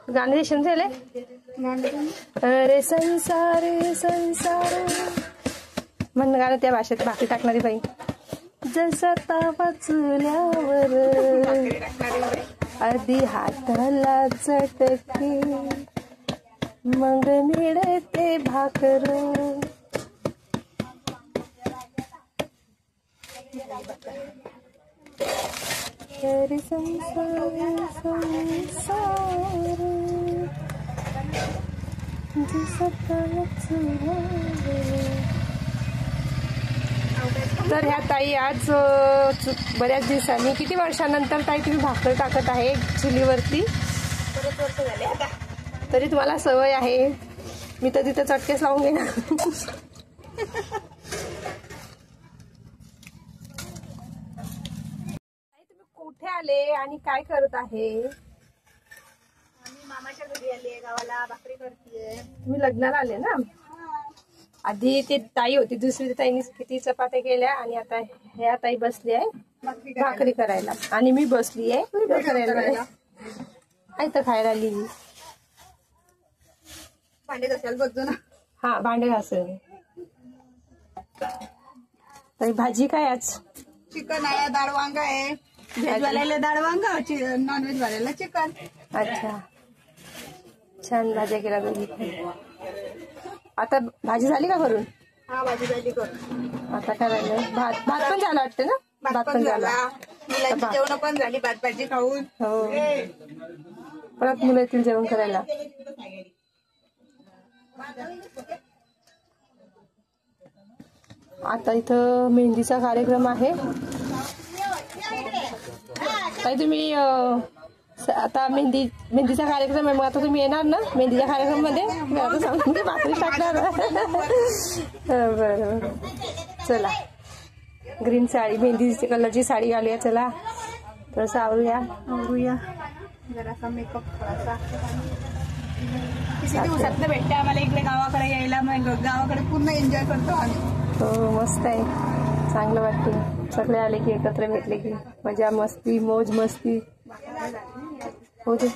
गाणे देशन झाले. अरे संसार संसार म्हण गाणं त्या भाषेत. भाकरी टाकणारी बाई. जसा तवा चुल्यावर आधी हाताला चटके मग मिळते भाकर. अरे संसार संसार जसा तवा चुल्यावर. तर ह्या ताई आज बऱ्याच दिवसांनी, किती वर्षानंतर ताई तुम्ही भाकर टाकत आहे चुलीवरती? बरेच वर्ष झाले आता. तरी तुम्हाला सवय आहे. मी तर तिथं चटकेच लावून घेणार. तुम्ही कुठे आले आणि काय करत आहे? आम्ही मामाच्या घरी आले, गावाला भाकरी करतेय. तुम्ही लग्नाला आले ना? आधी ती ताई होती, दुसरी ताईने किती चपात्या केल्या आणि आता ह्या ताई बसली आहे भाकरी करायला आणि मी बसली आहे व्हिडिओ करायला. तर खायला आली. भांडे घासायला बघतो ना. हा भांडे घासेल. ताई भाजी काय आज? चिकन आहे, डाळ वांग आहे. व्हेज वाल्याला डाळ वांग, नॉन व्हेज वाल्याला चिकन. अच्छा, छान भाज्या केल्या दोघी. आता भाजी झाली का करून? हा भाजी झाली करून. आता काय राहिलं? भात. भात पण झाला वाटतं ना? भात पण झाला. मुलांची जेवण पण झाली भात भाजी खाऊन. हो, परत मुलं येतील जेवण करायला. आता इथं मेहंदीचा कार्यक्रम आहे. ताई तुम्ही आता मेहंदीचा कार्यक्रम आहे, मग आता तुम्ही येणार ना मेहंदीच्या कार्यक्रम मध्ये? सांगून भाकरी टाकणार. बरं, चला. ग्रीन साडी, मेहंदी कलरची साडी घालूया. चला थोडंसं आवरूया. जरासा मेकअप थोडासा. किती दिवसात भेटते आम्हाला इकडे गावाकडे यायला. मग गावाकडे पूर्ण एन्जॉय करतो आम्ही. हो, मस्त आहे, चांगलं वाटतं. सगळे आले की एकत्र भेटले की मजा मस्ती मोज मस्ती होते.